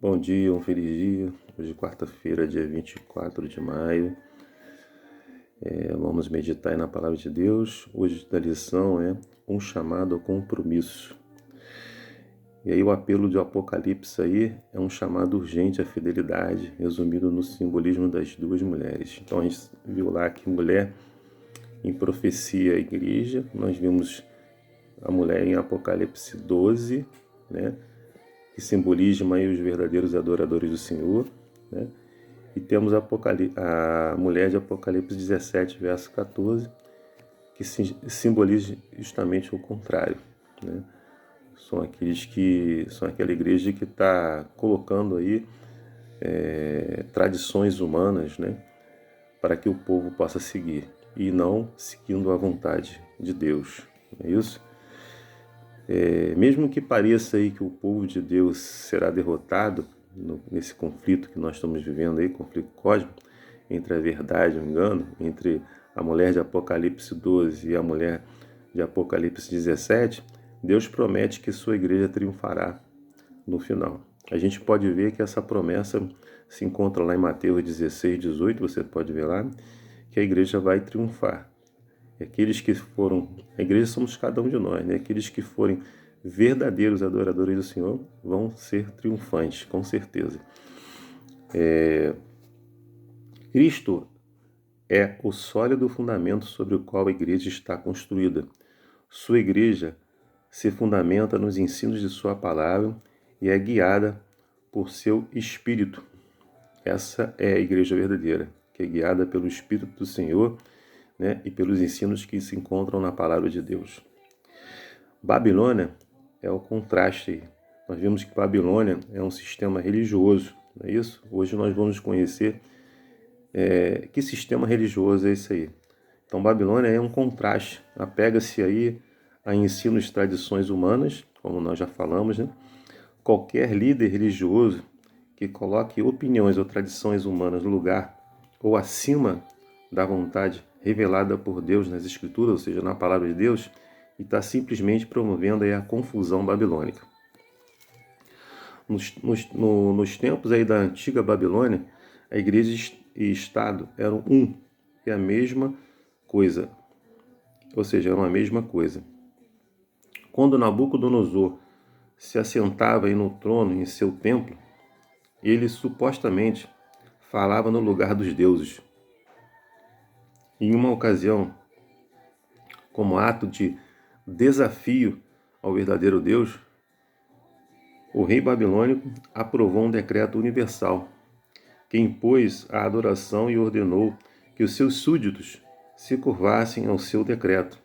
Bom dia, um feliz dia. Hoje é quarta-feira, dia 24 de maio. Vamos meditar aí na palavra de Deus. Hoje a lição é um chamado ao compromisso. E aí o apelo de Apocalipse aí é um chamado urgente à fidelidade, resumido no simbolismo das duas mulheres. Então a gente viu lá que mulher em profecia é a igreja. Nós vimos a mulher em Apocalipse 12, né? Que simbolismo aí os verdadeiros adoradores do Senhor, né? E temos a mulher de Apocalipse 17, verso 14, que simboliza justamente o contrário, né? São aquela igreja que está colocando aí tradições humanas, né? Para que o povo possa seguir e não seguindo a vontade de Deus, não é isso? Mesmo que pareça aí que o povo de Deus será derrotado nesse conflito que nós estamos vivendo aí, conflito cósmico, entre a verdade e o engano, entre a mulher de Apocalipse 12 e a mulher de Apocalipse 17, Deus promete que sua igreja triunfará no final. A gente pode ver que essa promessa se encontra lá em Mateus 16, 18, você pode ver lá, que a igreja vai triunfar. E aqueles que foram, a igreja somos cada um de nós, né? Aqueles que forem verdadeiros adoradores do Senhor vão ser triunfantes, com certeza. Cristo é o sólido fundamento sobre o qual a igreja está construída. Sua igreja se fundamenta nos ensinos de sua palavra e é guiada por seu Espírito. Essa é a igreja verdadeira, que é guiada pelo Espírito do Senhor, né, e pelos ensinos que se encontram na palavra de Deus. Babilônia é o contraste. Nós vimos que Babilônia é um sistema religioso, não é isso? Hoje nós vamos conhecer que sistema religioso é esse aí. Então Babilônia é um contraste, apega-se aí a ensinos e tradições humanas, como nós já falamos, né? Qualquer líder religioso que coloque opiniões ou tradições humanas no lugar ou acima da vontade revelada por Deus nas Escrituras, ou seja, na palavra de Deus, e está simplesmente promovendo aí a confusão babilônica. Nos tempos aí da antiga Babilônia, a igreja e Estado eram um, e a mesma coisa, ou seja, eram a mesma coisa. Quando Nabucodonosor se assentava aí no trono em seu templo, ele supostamente falava no lugar dos deuses. Em uma ocasião, como ato de desafio ao verdadeiro Deus, o rei babilônico aprovou um decreto universal que impôs a adoração e ordenou que os seus súditos se curvassem ao seu decreto,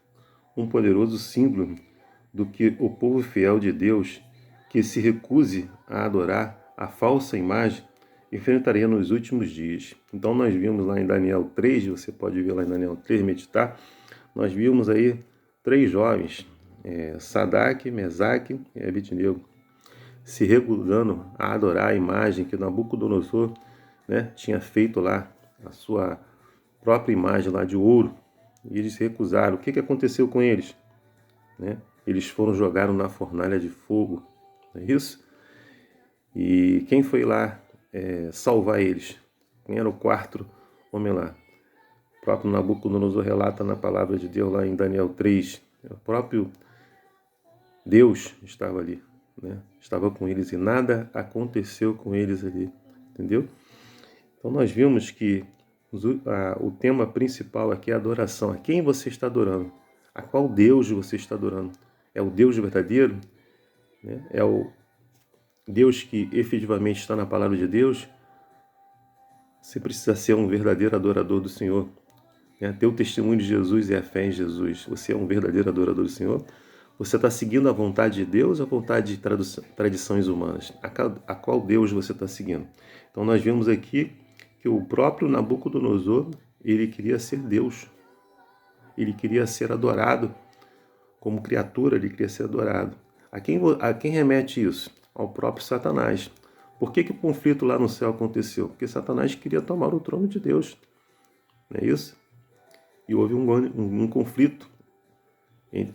um poderoso símbolo do que o povo fiel de Deus, que se recuse a adorar a falsa imagem, enfrentaria nos últimos dias. Então nós vimos lá em Daniel 3, você pode ver lá em Daniel 3, meditar, nós vimos aí 3 jovens, Sadraque, Mesaque e Abednego, se recusando a adorar a imagem que Nabucodonosor, né, tinha feito lá, a sua própria imagem lá de ouro, e eles se recusaram. O que aconteceu com eles? Né? Eles foram jogados na fornalha de fogo, não é isso? E quem foi lá salvar eles? Quem era o quarto homem lá? O próprio Nabucodonosor relata na palavra de Deus lá em Daniel 3. O próprio Deus estava ali, né? Estava com eles e nada aconteceu com eles ali, entendeu? Então nós vimos que o tema principal aqui é a adoração. A quem você está adorando? A qual Deus você está adorando? É o Deus verdadeiro? Né? É o Deus que efetivamente está na palavra de Deus? Você precisa ser um verdadeiro adorador do Senhor. Né? Ter o testemunho de Jesus e a fé em Jesus. Você é um verdadeiro adorador do Senhor? Você está seguindo a vontade de Deus ou a vontade de tradições humanas? A qual Deus você está seguindo? Então nós vimos aqui que o próprio Nabucodonosor, ele queria ser Deus. Ele queria ser adorado. Como criatura, ele queria ser adorado. A quem remete isso? Ao próprio Satanás. Por que o conflito lá no céu aconteceu? Porque Satanás queria tomar o trono de Deus. Não é isso? E houve um conflito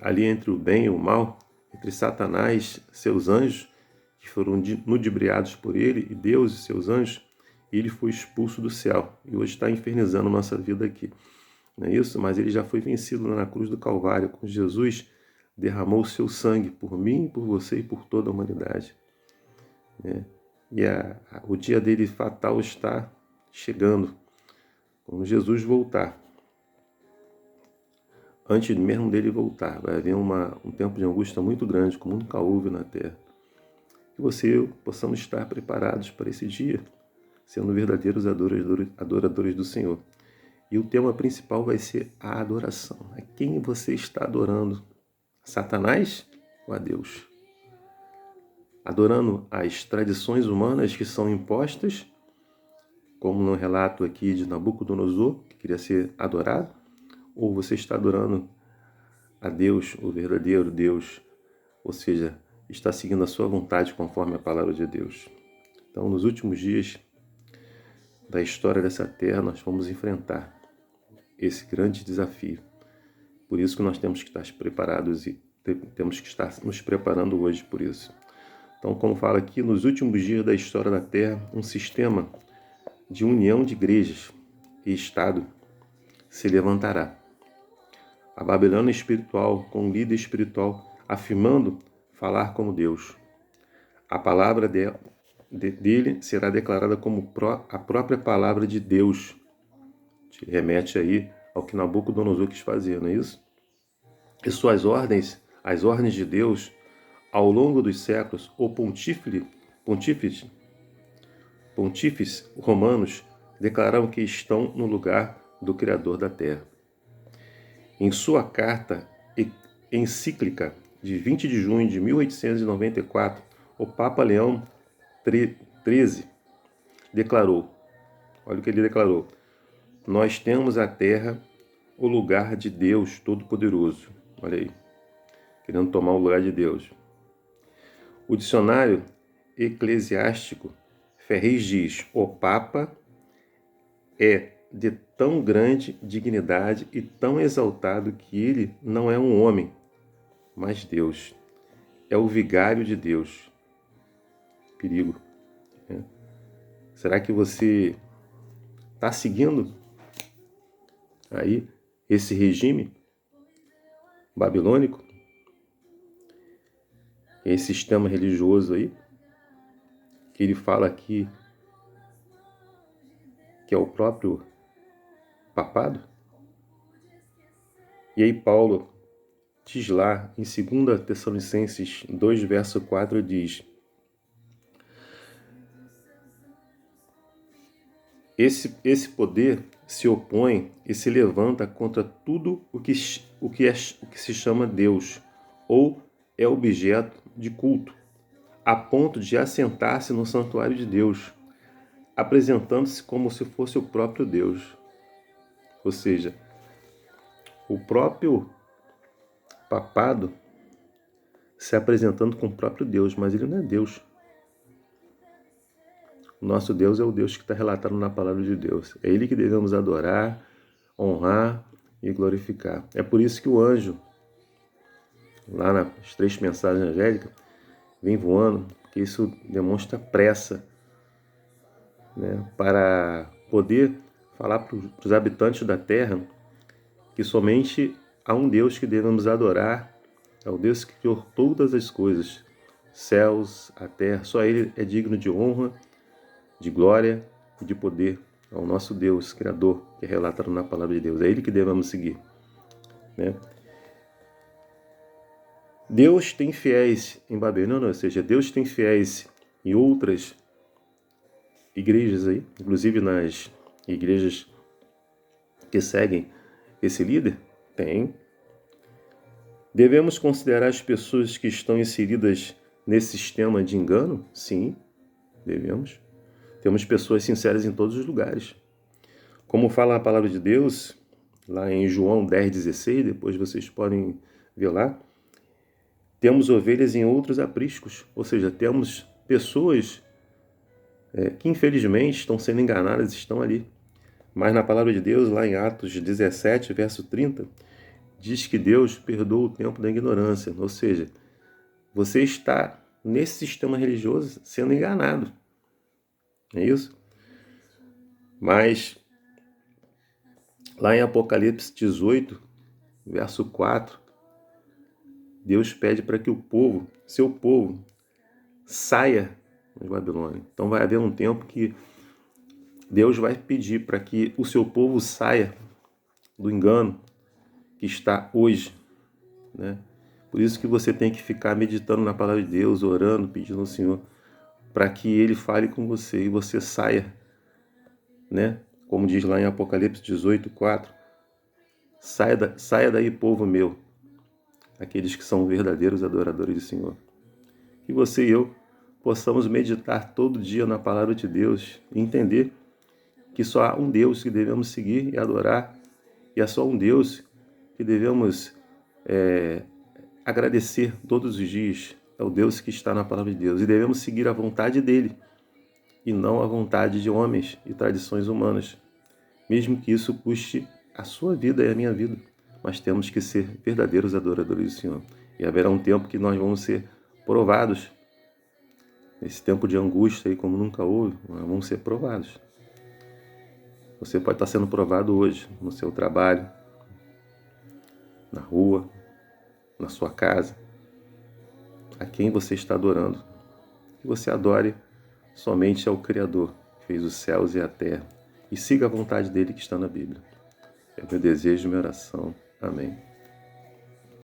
ali entre o bem e o mal, entre Satanás, seus anjos, que foram ludibriados por ele, e Deus e seus anjos, e ele foi expulso do céu. E hoje está infernizando nossa vida aqui. Não é isso? Mas ele já foi vencido lá na cruz do Calvário. Com Jesus, derramou o seu sangue por mim, por você e por toda a humanidade. E o dia dele fatal está chegando. Quando Jesus voltar, antes mesmo dele voltar, vai haver um tempo de angústia muito grande, como nunca houve na Terra. Que você e eu possamos estar preparados para esse dia, sendo verdadeiros adoradores do Senhor. E o tema principal vai ser a adoração. A quem você está adorando? A Satanás ou a Deus? Adorando as tradições humanas que são impostas, como no relato aqui de Nabucodonosor, que queria ser adorado, ou você está adorando a Deus, o verdadeiro Deus, ou seja, está seguindo a sua vontade conforme a palavra de Deus. Então, nos últimos dias da história dessa terra, nós vamos enfrentar esse grande desafio. Por isso que nós temos que estar preparados e temos que estar nos preparando hoje por isso. Então, como fala aqui, nos últimos dias da história da terra, um sistema de união de igrejas e Estado se levantará. A Babilônia espiritual, com um líder espiritual afirmando falar como Deus. A palavra dele será declarada como a própria palavra de Deus. Te remete aí ao que Nabucodonosor quis fazer, não é isso? E suas ordens, as ordens de Deus, ao longo dos séculos, o pontífices romanos declararam que estão no lugar do Criador da Terra. Em sua carta encíclica de 20 de junho de 1894, o Papa Leão XIII declarou, olha o que ele declarou: nós temos a Terra, o lugar de Deus Todo-Poderoso. Olha aí, querendo tomar o lugar de Deus. O dicionário eclesiástico Ferreira diz: o Papa é de tão grande dignidade e tão exaltado que ele não é um homem, mas Deus. É o vigário de Deus. Perigo. Será que você está seguindo aí esse regime babilônico? Esse sistema religioso aí? Que ele fala aqui que é o próprio papado? E aí Paulo diz lá em 2 Tessalonicenses 2, verso 4, diz: Esse poder se opõe e se levanta contra tudo o que se chama Deus, ou é objeto de culto, a ponto de assentar-se no santuário de Deus, apresentando-se como se fosse o próprio Deus. Ou seja, o próprio papado se apresentando com o próprio Deus, mas ele não é Deus. O nosso Deus é o Deus que está relatado na palavra de Deus. É Ele que devemos adorar, honrar e glorificar. É por isso que o anjo, lá nas 3 mensagens angélicas, vem voando, porque isso demonstra pressa, né, para poder falar para os habitantes da terra que somente há um Deus que devemos adorar, é o Deus que criou todas as coisas, céus, a terra, só Ele é digno de honra, de glória e de poder. É o nosso Deus, Criador, que é relatado na palavra de Deus. É Ele que devemos seguir, né? Deus tem fiéis em Babilônia, ou seja, Deus tem fiéis em outras igrejas aí, inclusive nas igrejas que seguem esse líder? Tem. Devemos considerar as pessoas que estão inseridas nesse sistema de engano? Sim, devemos. Temos pessoas sinceras em todos os lugares. Como fala a palavra de Deus, lá em João 10,16, depois vocês podem ver lá, temos ovelhas em outros apriscos, ou seja, temos pessoas que infelizmente estão sendo enganadas, estão ali. Mas na palavra de Deus, lá em Atos 17, verso 30, diz que Deus perdoa o tempo da ignorância, ou seja, você está nesse sistema religioso sendo enganado. É isso? Mas lá em Apocalipse 18, verso 4, Deus pede para que o povo, seu povo, saia de Babilônia. Então vai haver um tempo que Deus vai pedir para que o seu povo saia do engano que está hoje, né? Por isso que você tem que ficar meditando na palavra de Deus, orando, pedindo ao Senhor, para que Ele fale com você e você saia, né? Como diz lá em Apocalipse 18, 4, saia daí, povo meu, aqueles que são verdadeiros adoradores do Senhor. Que você e eu possamos meditar todo dia na palavra de Deus e entender que só há um Deus que devemos seguir e adorar, e é só um Deus que devemos agradecer todos os dias. É o Deus que está na palavra de Deus, e devemos seguir a vontade dele e não a vontade de homens e tradições humanas, mesmo que isso custe a sua vida e a minha vida. Mas temos que ser verdadeiros adoradores do Senhor. E haverá um tempo que nós vamos ser provados. Esse tempo de angústia aí, como nunca houve, nós vamos ser provados. Você pode estar sendo provado hoje, no seu trabalho, na rua, na sua casa. A quem você está adorando. Que você adore somente ao Criador, que fez os céus e a terra. E siga a vontade dele que está na Bíblia. É o meu desejo e minha oração. Amém.